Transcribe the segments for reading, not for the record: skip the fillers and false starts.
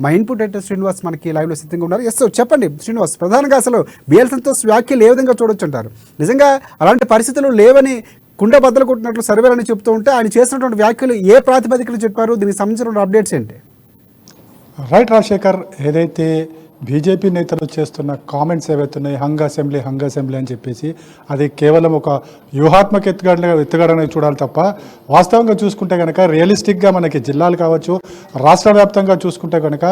మా input editor Srinivas మనకి లైవ్లో సిద్ధంగా ఉన్నారు. ఎస్ చెప్పండి శ్రీనివాస్, ప్రధానంగా అసలు బిఎల్ సంతోష్ వ్యాఖ్యలు ఏ విధంగా చూడొచ్చు అంటారు? నిజంగా అలాంటి పరిస్థితులు లేవని కుండ బద్దలు కొట్టినట్లు సర్వేలని చెప్తూ ఉంటే ఆయన చేసినటువంటి వ్యాఖ్యలు ఏ ప్రాతిపదికలు చెప్పారు? దీనికి సంబంధించిన అప్డేట్స్ ఏంటి? రైట్ రాజశేఖర్, ఏదైతే బీజేపీ నేతలు చేస్తున్న కామెంట్స్ ఏవైతున్నాయి హంగ్ అసెంబ్లీ అని చెప్పేసి అది కేవలం ఒక వ్యూహాత్మక ఎత్తుగడనే చూడాలి తప్ప వాస్తవంగా చూసుకుంటే కనుక రియలిస్టిక్గా మనకి జిల్లాలు కావచ్చు రాష్ట్ర వ్యాప్తంగా చూసుకుంటే కనుక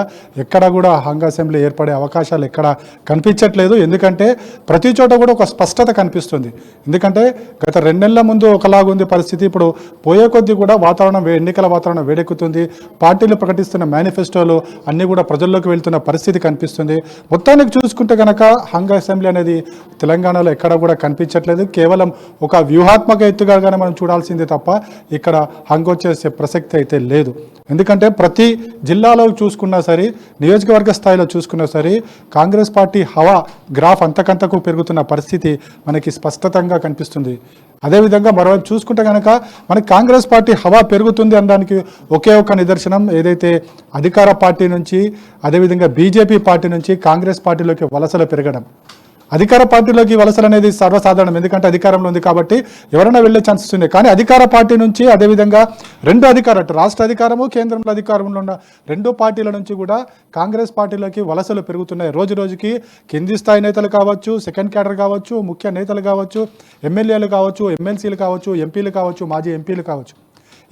ఎక్కడ కూడా హంగ్ అసెంబ్లీ ఏర్పడే అవకాశాలు ఎక్కడ కనిపించట్లేదు. ఎందుకంటే ప్రతి చోట కూడా ఒక స్పష్టత కనిపిస్తుంది. ఎందుకంటే గత 2 నెలల ముందు ఒకలాగుంది పరిస్థితి, ఇప్పుడు పోయే కొద్దీ కూడా ఎన్నికల వాతావరణం వేడెక్కుతుంది. పార్టీలు ప్రకటిస్తున్న మేనిఫెస్టోలు అన్నీ కూడా ప్రజల్లోకి వెళ్తున్న పరిస్థితి కనిపిస్తుంది. మొత్తానికి చూసుకుంటే కనుక హంగ్ అసెంబ్లీ అనేది తెలంగాణలో ఎక్కడ కూడా కనిపించట్లేదు. కేవలం ఒక వ్యూహాత్మక ఎత్తుగానే మనం చూడాల్సిందే తప్ప ఇక్కడ హంగ్ వచ్చేసే ప్రసక్తి అయితే లేదు. ఎందుకంటే ప్రతి జిల్లాలో చూసుకున్నా సరే, నియోజకవర్గ స్థాయిలో చూసుకున్నా సరే కాంగ్రెస్ పార్టీ హవా గ్రాఫ్ అంతకంతకు పెరుగుతున్న పరిస్థితి మనకి స్పష్టంగా కనిపిస్తుంది. అదేవిధంగా మరోవైపు చూసుకుంటే కనుక మనకి కాంగ్రెస్ పార్టీ హవా పెరుగుతుంది అనడానికి ఒకే ఒక నిదర్శనం ఏదైతే అధికార పార్టీ నుంచి అదేవిధంగా బీజేపీ పార్టీ నుంచి కాంగ్రెస్ పార్టీలోకి వలసలు పెరగడం. అధికార పార్టీలోకి వలసలు అనేది సర్వసాధారణం, ఎందుకంటే అధికారంలో ఉంది కాబట్టి ఎవరైనా వెళ్ళే ఛాన్సెస్ ఉన్నాయి. కానీ అధికార పార్టీ నుంచి అదేవిధంగా రెండు అధికారం రాష్ట్ర అధికారము కేంద్రంలో అధికారంలో ఉన్న 2 పార్టీల నుంచి కూడా కాంగ్రెస్ పార్టీలోకి వలసలు పెరుగుతున్నాయి. రోజు రోజుకి కింది స్థాయి నేతలు కావచ్చు, సెకండ్ క్యాడర్ కావచ్చు, ముఖ్య నేతలు కావచ్చు, ఎమ్మెల్యేలు కావచ్చు, ఎమ్మెల్సీలు కావచ్చు, ఎంపీలు కావచ్చు, మాజీ ఎంపీలు కావచ్చు,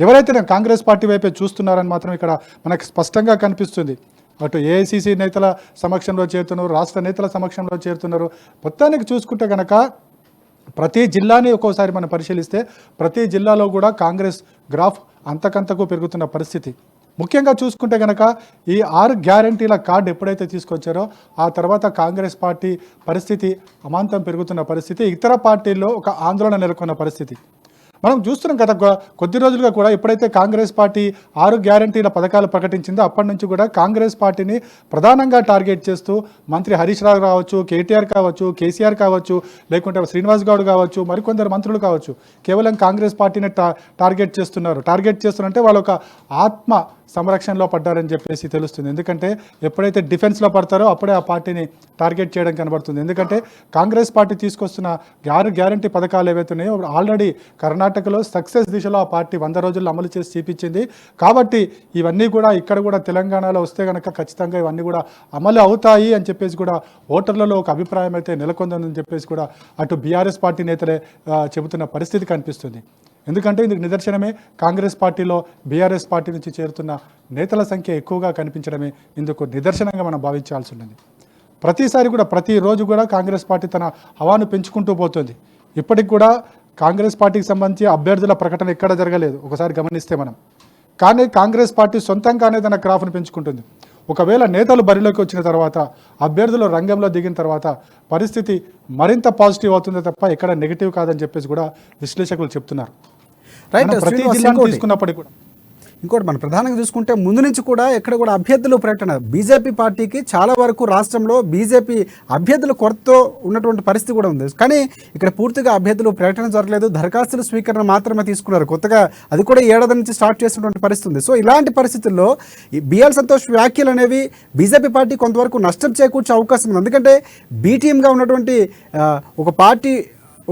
ఎవరైతే కాంగ్రెస్ పార్టీ వైపే చూస్తున్నారని మాత్రం ఇక్కడ మనకు స్పష్టంగా కనిపిస్తుంది. అటు ఏఐసీసీ నేతల సమక్షంలో చేరుతున్నారు, రాష్ట్ర నేతల సమక్షంలో చేరుతున్నారు. మొత్తానికి చూసుకుంటే కనుక ప్రతి జిల్లాని ఒక్కోసారి మనం పరిశీలిస్తే ప్రతి జిల్లాలో కూడా కాంగ్రెస్ గ్రాఫ్ అంతకంతకు పెరుగుతున్న పరిస్థితి. ముఖ్యంగా చూసుకుంటే కనుక ఈ 6 గ్యారంటీల కార్డు ఎప్పుడైతే తీసుకొచ్చారో ఆ తర్వాత కాంగ్రెస్ పార్టీ పరిస్థితి అమాంతం పెరుగుతున్న పరిస్థితి, ఇతర పార్టీల్లో ఒక ఆందోళన నెలకొన్న పరిస్థితి మనం చూస్తున్నాం. గత కొద్ది రోజులుగా కూడా ఎప్పుడైతే కాంగ్రెస్ పార్టీ 6 గ్యారంటీల పథకాలు ప్రకటించిందో అప్పటి నుంచి కూడా కాంగ్రెస్ పార్టీని ప్రధానంగా టార్గెట్ చేస్తూ మంత్రి హరీష్ రావు కావచ్చు, కేటీఆర్ కావచ్చు, కేసీఆర్ కావచ్చు, లేకుంటే శ్రీనివాస్ గౌడ్ కావచ్చు, మరికొందరు మంత్రులు కావచ్చు, కేవలం కాంగ్రెస్ పార్టీని టార్గెట్ చేస్తున్నారంటే వాళ్ళు ఒక ఆత్మ సంరక్షణలో పడ్డారని చెప్పేసి తెలుస్తుంది. ఎందుకంటే ఎప్పుడైతే డిఫెన్స్లో పడతారో అప్పుడే ఆ పార్టీని టార్గెట్ చేయడం కనబడుతుంది. ఎందుకంటే కాంగ్రెస్ పార్టీ తీసుకొస్తున్న 6 గ్యారంటీ పథకాలు ఏవైతే ఉన్నాయో ఆల్రెడీ కర్ణాటకలో సక్సెస్ దిశలో ఆ పార్టీ 100 రోజుల్లో అమలు చేసి చూపించింది. కాబట్టి ఇవన్నీ కూడా ఇక్కడ కూడా తెలంగాణలో వస్తే కనుక ఖచ్చితంగా ఇవన్నీ కూడా అమలు అవుతాయి అని చెప్పేసి కూడా ఓటర్లలో ఒక అభిప్రాయం అయితే నెలకొందని చెప్పేసి కూడా అటు బీఆర్ఎస్ పార్టీ నేతలే చెబుతున్న పరిస్థితి కనిపిస్తుంది. ఎందుకంటే ఇందుకు నిదర్శనమే కాంగ్రెస్ పార్టీలో బీఆర్ఎస్ పార్టీ నుంచి చేరుతున్న నేతల సంఖ్య ఎక్కువగా కనిపించడమే ఇందుకు నిదర్శనంగా మనం భావించాల్సి ఉన్నది. ప్రతిసారి కూడా ప్రతిరోజు కూడా కాంగ్రెస్ పార్టీ తన హవాను పెంచుకుంటూ పోతుంది. ఇప్పటికి కూడా కాంగ్రెస్ పార్టీకి సంబంధించి అభ్యర్థుల ప్రకటన ఎక్కడ జరగలేదు ఒకసారి గమనిస్తే మనం. కానీ కాంగ్రెస్ పార్టీ సొంతంగానే తన గ్రాఫ్ను పెంచుకుంటుంది. ఒకవేళ నేతలు బరిలోకి వచ్చిన తర్వాత, అభ్యర్థులు రంగంలో దిగిన తర్వాత పరిస్థితి మరింత పాజిటివ్ అవుతుందే తప్ప ఎక్కడ నెగిటివ్ కాదని చెప్పేసి కూడా విశ్లేషకులు చెప్తున్నారు. ప్రతి జిల్లాను తీసుకున్నప్పటికీ కూడా ఇంకోటి మనం ప్రధానంగా చూసుకుంటే ముందు నుంచి కూడా ఎక్కడ కూడా అభ్యర్థులు ప్రకటన బీజేపీ పార్టీకి చాలా వరకు రాష్ట్రంలో బీజేపీ అభ్యర్థుల కొరతతో ఉన్నటువంటి పరిస్థితి కూడా ఉంది. కానీ ఇక్కడ పూర్తిగా అభ్యర్థులు ప్రకటన జరగలేదు, దరఖాస్తుల స్వీకరణ మాత్రమే తీసుకున్నారు. కొత్తగా అది కూడా ఏడాది నుంచి స్టార్ట్ చేసినటువంటి పరిస్థితి ఉంది. సో ఇలాంటి పరిస్థితుల్లో ఈ బిఎల్ సంతోష్ వ్యాఖ్యలు అనేవి బీజేపీ పార్టీ కొంతవరకు నష్టం చేకూర్చే అవకాశం ఉంది. ఎందుకంటే బీటీఎంగా ఉన్నటువంటి ఒక పార్టీ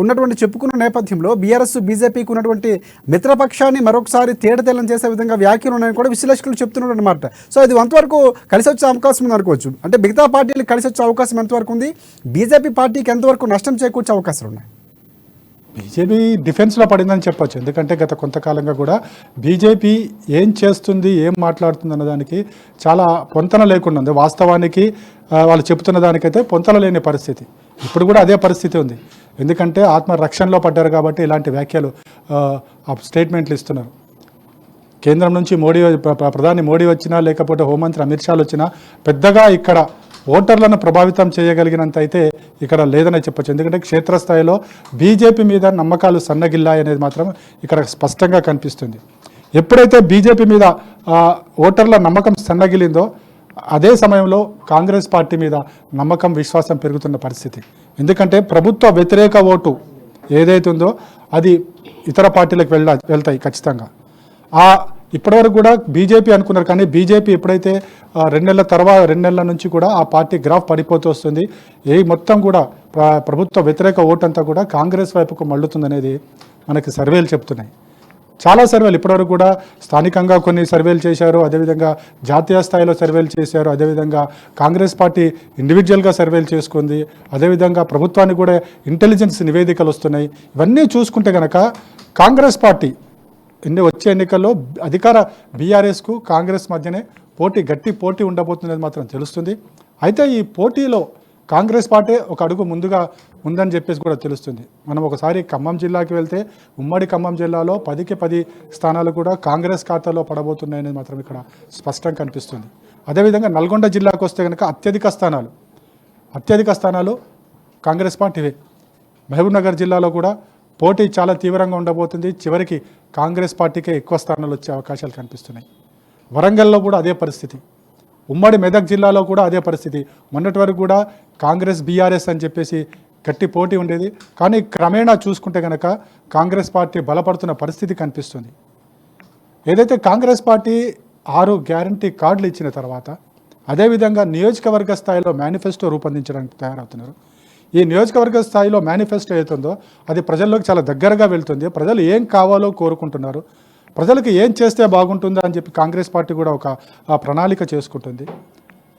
ఉన్నటువంటి చెప్పుకున్న నేపథ్యంలో బీఆర్ఎస్ బీజేపీకి ఉన్నటువంటి మిత్రపక్షాన్ని మరొకసారి తేడతెల్లం చేసే విధంగా వ్యాఖ్యలు ఉన్నాయని కూడా విశ్లేషకులు చెప్తున్నారు అనమాట. సో ఇది ఎంతవరకు కలిసి వచ్చే అవకాశం ఉంది అనుకోవచ్చు? అంటే మిగతా పార్టీలకు కలిసి వచ్చే అవకాశం ఎంతవరకు ఉంది? బీజేపీ పార్టీకి ఎంతవరకు నష్టం చేకూర్చే అవకాశాలు ఉన్నాయి? బీజేపీ డిఫెన్స్లో పడిందని చెప్పొచ్చు. ఎందుకంటే గత కొంతకాలంగా కూడా బీజేపీ ఏం చేస్తుంది, ఏం మాట్లాడుతుంది అన్నదానికి చాలా పొంతన లేకుండా ఉంది. వాస్తవానికి వాళ్ళు చెబుతున్న దానికైతే పొంతన లేని పరిస్థితి. ఇప్పుడు కూడా అదే పరిస్థితి ఉంది. ఎందుకంటే ఆత్మరక్షణలో పడ్డారు కాబట్టి ఇలాంటి వ్యాఖ్యలు స్టేట్మెంట్లు ఇస్తున్నారు. కేంద్రం నుంచి ప్రధాని మోడీ వచ్చినా లేకపోతే హోంమంత్రి అమిత్ షాలు వచ్చినా పెద్దగా ఇక్కడ ఓటర్లను ప్రభావితం చేయగలిగినంత అయితే ఇక్కడ లేదని చెప్పొచ్చు. ఎందుకంటే క్షేత్రస్థాయిలో బీజేపీ మీద నమ్మకాలు సన్నగిల్లాయి అనేది మాత్రం ఇక్కడ స్పష్టంగా కనిపిస్తుంది. ఎప్పుడైతే బీజేపీ మీద ఓటర్ల నమ్మకం సన్నగిలిందో అదే సమయంలో కాంగ్రెస్ పార్టీ మీద నమ్మకం విశ్వాసం పెరుగుతున్న పరిస్థితి. ఎందుకంటే ప్రభుత్వ వ్యతిరేక ఓటు ఏదైతే ఉందో అది ఇతర పార్టీలకు వెళ్తాయి ఖచ్చితంగా. ఆ ఇప్పటివరకు కూడా బీజేపీ అనుకున్నారు, కానీ బీజేపీ ఎప్పుడైతే 2 నెలల నుంచి కూడా ఆ పార్టీ గ్రాఫ్ పడిపోతూ వస్తుంది. మొత్తం కూడా ప్రభుత్వ వ్యతిరేక ఓటు అంతా కూడా కాంగ్రెస్ వైపుకు మళ్ళుతుందనేది మనకి సర్వేలు చెప్తున్నాయి. చాలా సర్వేలు ఇప్పటివరకు కూడా స్థానికంగా కొన్ని సర్వేలు చేశారు, అదేవిధంగా జాతీయ స్థాయిలో సర్వేలు చేశారు, అదేవిధంగా కాంగ్రెస్ పార్టీ ఇండివిజువల్గా సర్వేలు చేసుకుంది, అదేవిధంగా ప్రభుత్వానికి కూడా ఇంటెలిజెన్స్ నివేదికలు వస్తున్నాయి. ఇవన్నీ చూసుకుంటే కనుక కాంగ్రెస్ పార్టీ వచ్చే ఎన్నికల్లో అధికార బీఆర్ఎస్కు కాంగ్రెస్ మధ్యనే గట్టి పోటీ ఉండబోతున్నది మాత్రం తెలుస్తుంది. అయితే ఈ పోటీలో కాంగ్రెస్ పార్టీ ఒక అడుగు ముందుగా ఉందని చెప్పేసి కూడా తెలుస్తుంది. మనం ఒకసారి ఖమ్మం జిల్లాకి వెళ్తే ఉమ్మడి ఖమ్మం జిల్లాలో 10కి 10 స్థానాలు కూడా కాంగ్రెస్ ఖాతాలో పడబోతున్నాయనేది మాత్రం ఇక్కడ స్పష్టంగా కనిపిస్తుంది. అదేవిధంగా నల్గొండ జిల్లాకు వస్తే కనుక అత్యధిక స్థానాలు కాంగ్రెస్ పార్టీవే. మహబూబ్నగర్ జిల్లాలో కూడా పోటీ చాలా తీవ్రంగా ఉండబోతుంది. చివరికి కాంగ్రెస్ పార్టీకే ఎక్కువ స్థానాలు వచ్చే అవకాశాలు కనిపిస్తున్నాయి. వరంగల్లో కూడా అదే పరిస్థితి, ఉమ్మడి మెదక్ జిల్లాలో కూడా అదే పరిస్థితి. మొన్నటి వరకు కూడా కాంగ్రెస్ బీఆర్ఎస్ అని చెప్పేసి గట్టి పోటీ ఉండేది, కానీ క్రమేణా చూసుకుంటే కనుక కాంగ్రెస్ పార్టీ బలపడుతున్న పరిస్థితి కనిపిస్తుంది. ఏదైతే కాంగ్రెస్ పార్టీ 6 గ్యారంటీ కార్డులు ఇచ్చిన తర్వాత అదేవిధంగా నియోజకవర్గ స్థాయిలో మేనిఫెస్టో రూపొందించడానికి తయారవుతున్నారు. ఈ నియోజకవర్గ స్థాయిలో మేనిఫెస్టో అవుతుందో అది ప్రజల్లోకి చాలా దగ్గరగా వెళ్తుంది. ప్రజలు ఏం కావాలో కోరుకుంటున్నారు, ప్రజలకు ఏం చేస్తే బాగుంటుందో అని చెప్పి కాంగ్రెస్ పార్టీ కూడా ఒక ప్రణాళిక చేసుకుంటుంది.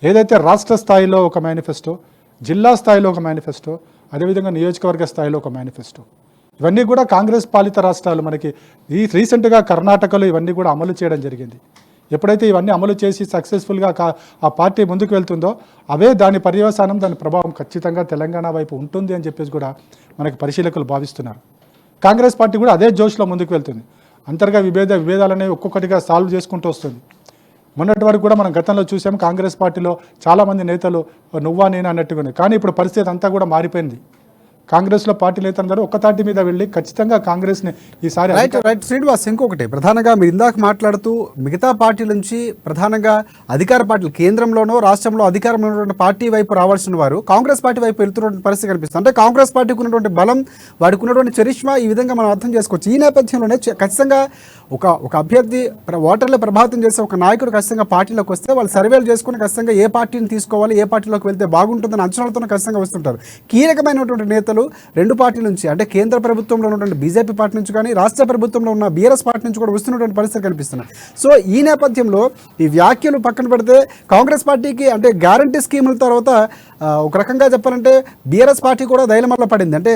ఏదైతే రాష్ట్ర స్థాయిలో ఒక మేనిఫెస్టో, జిల్లా స్థాయిలో ఒక మేనిఫెస్టో, అదేవిధంగా నియోజకవర్గ స్థాయిలో ఒక మేనిఫెస్టో, ఇవన్నీ కూడా కాంగ్రెస్ పాలిత రాష్ట్రాలు మనకి రీసెంట్గా కర్ణాటకలో ఇవన్నీ కూడా అమలు చేయడం జరిగింది. ఎప్పుడైతే ఇవన్నీ అమలు చేసి సక్సెస్ఫుల్గా ఆ పార్టీ ముందుకు వెళ్తుందో అవే దాని పర్యవసానం, దాని ప్రభావం ఖచ్చితంగా తెలంగాణ వైపు ఉంటుంది అని చెప్పేసి కూడా మనకి పరిశీలకులు భావిస్తున్నారు. కాంగ్రెస్ పార్టీ కూడా అదే జోష్లో ముందుకు వెళ్తుంది. అంతర్గత విభేదాలనేవి ఒక్కొక్కటిగా సాల్వ్ చేసుకుంటూ వస్తుంది. మొన్నటి వరకు కూడా మనం గతంలో చూసాం, కాంగ్రెస్ పార్టీలో చాలామంది నేతలు నువ్వా నేనా అన్నట్టుగా ఉన్నాయి. కానీ ఇప్పుడు పరిస్థితి అంతా కూడా మారిపోయింది. కాంగ్రెస్లో పార్టీ నేతలందరూ ఒక్క తాటి మీద వెళ్ళి ఖచ్చితంగా కాంగ్రెస్ని ఈసారి రైట్ శ్రీనివాస్, ఇంకొకటి ప్రధానంగా మీరు ఇందాక మాట్లాడుతూ మిగతా పార్టీల నుంచి ప్రధానంగా అధికార పార్టీలు కేంద్రంలోనో రాష్ట్రంలో అధికారంలో ఉన్నటువంటి పార్టీ వైపు రావాల్సిన వారు కాంగ్రెస్ పార్టీ వైపు వెళ్తున్నటువంటి పరిస్థితి కనిపిస్తుంది. అంటే కాంగ్రెస్ పార్టీకి ఉన్నటువంటి బలం, వాడికి ఉన్నటువంటి చరిష్మా ఈ విధంగా మనం అర్థం చేసుకోవచ్చు. ఈ నేపథ్యంలోనే ఖచ్చితంగా ఒక అభ్యర్థి ఓటర్లు ప్రభావితం చేసే ఒక నాయకుడు ఖచ్చితంగా పార్టీలోకి వస్తే వాళ్ళు సర్వేలు చేసుకుని ఖచ్చితంగా ఏ పార్టీని తీసుకోవాలి, ఏ పార్టీలోకి వెళ్తే బాగుంటుందని అంచనాలతో ఖచ్చితంగా వస్తుంటారు. కీలకమైనటువంటి నేతలు 2 పార్టీల నుంచి, అంటే కేంద్ర ప్రభుత్వంలో ఉన్నటువంటి బీజేపీ పార్టీ నుంచి కానీ రాష్ట్ర ప్రభుత్వంలో ఉన్న బీఆర్ఎస్ పార్టీ నుంచి కూడా వస్తున్నటువంటి పరిస్థితి కనిపిస్తున్నాయి. సో ఈ నేపథ్యంలో ఈ వ్యాఖ్యలు పక్కన పెడితే కాంగ్రెస్ పార్టీకి అంటే గ్యారంటీ స్కీముల తర్వాత ఒక రకంగా చెప్పాలంటే బీఆర్ఎస్ పార్టీ కూడా దైలమల్ల పడింది. అంటే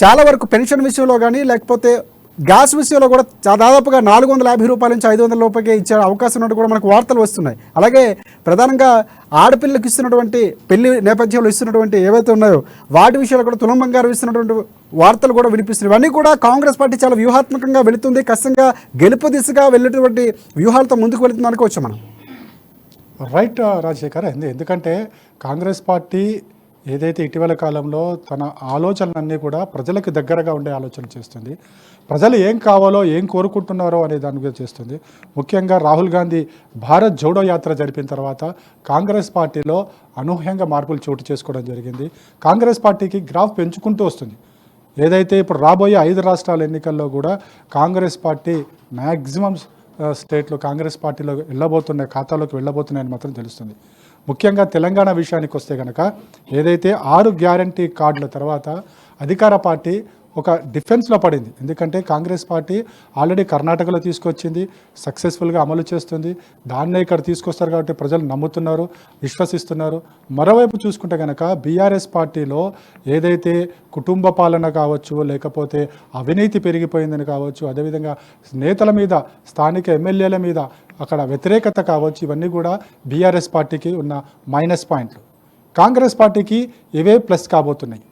చాలా వరకు పెన్షన్ విషయంలో కానీ లేకపోతే గ్యాస్ విషయంలో కూడా దాదాపుగా 450 రూపాయల నుంచి 500 రూపాయలకే ఇచ్చే అవకాశం ఉన్నట్టు కూడా మనకు వార్తలు వస్తున్నాయి. అలాగే ప్రధానంగా ఆడపిల్లలకు ఇస్తున్నటువంటి పెళ్లి నేపథ్యంలో ఇస్తున్నటువంటి ఏవైతే ఉన్నాయో వాటి విషయాలు కూడా తులం బంగారం ఇస్తున్నటువంటి వార్తలు కూడా వినిపిస్తున్నాయి. ఇవన్నీ కూడా కాంగ్రెస్ పార్టీ చాలా వ్యూహాత్మకంగా వెళుతుంది, ఖచ్చితంగా గెలుపు దిశగా వెళ్ళేటువంటి వ్యూహాలతో ముందుకు వెళుతుంది అనుకోవచ్చు మనం. రైట్ రాజశేఖర్, ఎందుకంటే కాంగ్రెస్ పార్టీ ఏదైతే ఇటీవల కాలంలో తన ఆలోచనలన్నీ కూడా ప్రజలకు దగ్గరగా ఉండే ఆలోచన చేస్తుంది. ప్రజలు ఏం కావాలో ఏం కోరుకుంటున్నారో అనే దాని మీద చేస్తుంది. ముఖ్యంగా రాహుల్ గాంధీ భారత్ జోడో యాత్ర జరిపిన తర్వాత కాంగ్రెస్ పార్టీలో అనూహ్యంగా మార్పులు చోటు చేసుకోవడం జరిగింది. కాంగ్రెస్ పార్టీకి గ్రాఫ్ పెంచుకుంటూ వస్తుంది. ఏదైతే ఇప్పుడు రాబోయే 5 రాష్ట్రాల ఎన్నికల్లో కూడా కాంగ్రెస్ పార్టీ మ్యాక్సిమం స్టేట్లో కాంగ్రెస్ పార్టీలో ఖాతాలోకి వెళ్ళబోతున్నాయని మాత్రం తెలుస్తుంది. ముఖ్యంగా తెలంగాణ విషయానికి వస్తే కనుక ఏదైతే 6 గ్యారంటీ కార్డుల తర్వాత అధికార పార్టీ ఒక డిఫెన్స్లో పడింది. ఎందుకంటే కాంగ్రెస్ పార్టీ ఆల్రెడీ కర్ణాటకలో తీసుకొచ్చింది, సక్సెస్ఫుల్గా అమలు చేస్తుంది. దాన్నే ఇక్కడ తీసుకొస్తారు కాబట్టి ప్రజలు నమ్ముతున్నారు, విశ్వసిస్తున్నారు. మరోవైపు చూసుకుంటే కనుక బీఆర్ఎస్ పార్టీలో ఏదైతే కుటుంబ పాలన కావచ్చు, లేకపోతే అవినీతి పెరిగిపోయిందని కావచ్చు, అదేవిధంగా నేతల మీద, స్థానిక ఎమ్మెల్యేల మీద అక్కడ వ్యతిరేకత కావచ్చు, ఇవన్నీ కూడా బీఆర్ఎస్ పార్టీకి ఉన్న మైనస్ పాయింట్లు. కాంగ్రెస్ పార్టీకి ఇవే ప్లస్ కాబోతున్నాయి.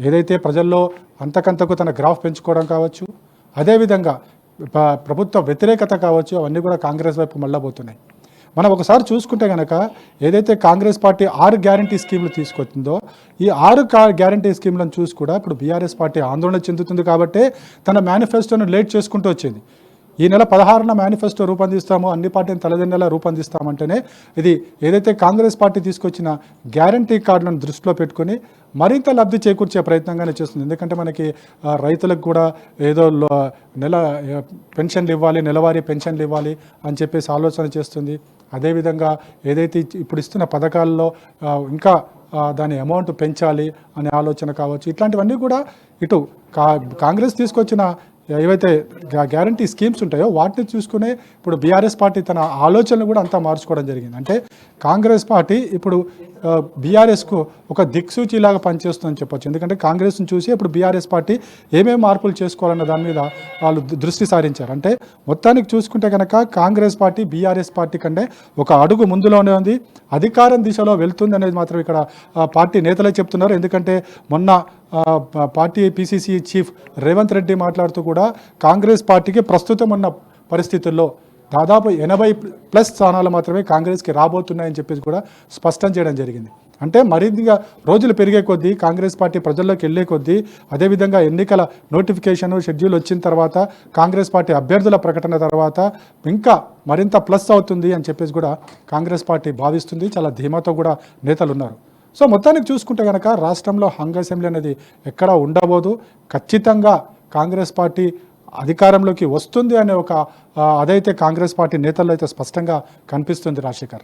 ఏదైతే ప్రజల్లో అంతకంతకు తన గ్రాఫ్ పెంచుకోవడం కావచ్చు, అదేవిధంగా ప్రభుత్వ వ్యతిరేకత కావచ్చు, అవన్నీ కూడా కాంగ్రెస్ వైపు మళ్ళబోతున్నాయి. మనం ఒకసారి చూసుకుంటే కనుక ఏదైతే కాంగ్రెస్ పార్టీ 6 గ్యారంటీ స్కీములు తీసుకొచ్చిందో ఈ 6 గ్యారంటీ స్కీములను చూసి కూడా ఇప్పుడు బీఆర్ఎస్ పార్టీ ఆందోళన చెందుతుంది. కాబట్టి తన మేనిఫెస్టోను లేట్ చేసుకుంటూ వచ్చింది. ఈ నెల 16న మేనిఫెస్టో రూపొందిస్తామో, అన్ని పార్టీని తలదిన్నెలా రూపొందిస్తామంటేనే ఇది ఏదైతే కాంగ్రెస్ పార్టీ తీసుకొచ్చిన గ్యారంటీ కార్డులను దృష్టిలో పెట్టుకుని మరింత లబ్ధి చేకూర్చే ప్రయత్నంగానే చేస్తుంది. ఎందుకంటే మనకి రైతులకు కూడా ఏదో పెన్షన్లు ఇవ్వాలి, నెలవారీ పెన్షన్లు ఇవ్వాలి అని చెప్పేసి ఆలోచన చేస్తుంది. అదేవిధంగా ఏదైతే ఇప్పుడు ఇస్తున్న పథకాల్లో ఇంకా దాని అమౌంట్ పెంచాలి అనే ఆలోచన కావచ్చు. ఇట్లాంటివన్నీ కూడా ఇటు కాంగ్రెస్ తీసుకొచ్చిన ఏవైతే గ్యారంటీ స్కీమ్స్ ఉంటాయో వాటిని చూసుకునే ఇప్పుడు బీఆర్ఎస్ పార్టీ తన ఆలోచనలు కూడా అంతా మార్చుకోవడం జరిగింది. అంటే కాంగ్రెస్ పార్టీ ఇప్పుడు బీఆర్ఎస్కు ఒక దిక్సూచిలాగా పనిచేస్తుందని చెప్పొచ్చు. ఎందుకంటే కాంగ్రెస్ని చూసి ఇప్పుడు బీఆర్ఎస్ పార్టీ ఏమేమి మార్పులు చేసుకోవాలన్న దాని మీద వాళ్ళు దృష్టి సారించారు. అంటే మొత్తానికి చూసుకుంటే కనుక కాంగ్రెస్ పార్టీ బీఆర్ఎస్ పార్టీ కంటే ఒక అడుగు ముందులోనే ఉంది, అధికారం దిశలో వెళ్తుంది అనేది మాత్రం ఇక్కడ పార్టీ నేతలే చెప్తున్నారు. ఎందుకంటే మొన్న party PCC chief Revanth Reddy మాట్లాడుతూ కూడా కాంగ్రెస్ పార్టీకి ప్రస్తుతం ఉన్న పరిస్థితుల్లో దాదాపు 80+ స్థానాలు మాత్రమే కాంగ్రెస్కి రాబోతున్నాయని చెప్పేసి కూడా స్పష్టం చేయడం జరిగింది. అంటే మరింతగా రోజులు పెరిగే కొద్దీ కాంగ్రెస్ పార్టీ ప్రజల్లోకి వెళ్ళే కొద్దీ, అదేవిధంగా ఎన్నికల నోటిఫికేషన్ షెడ్యూల్ వచ్చిన తర్వాత, కాంగ్రెస్ పార్టీ అభ్యర్థుల ప్రకటన తర్వాత ఇంకా మరింత ప్లస్ అవుతుంది అని చెప్పేసి కూడా కాంగ్రెస్ పార్టీ భావిస్తుంది. చాలా ధీమాతో కూడా నేతలు ఉన్నారు. సో మొత్తానికి చూసుకుంటే కనుక రాష్ట్రంలో హంగ్ అసెంబ్లీ అనేది ఎక్కడా ఉండబోదు. ఖచ్చితంగా కాంగ్రెస్ పార్టీ అధికారంలోకి వస్తుంది అనే ఒక అదైతే కాంగ్రెస్ పార్టీ నేతల్లో అయితే స్పష్టంగా కనిపిస్తుంది రాజశేఖర్.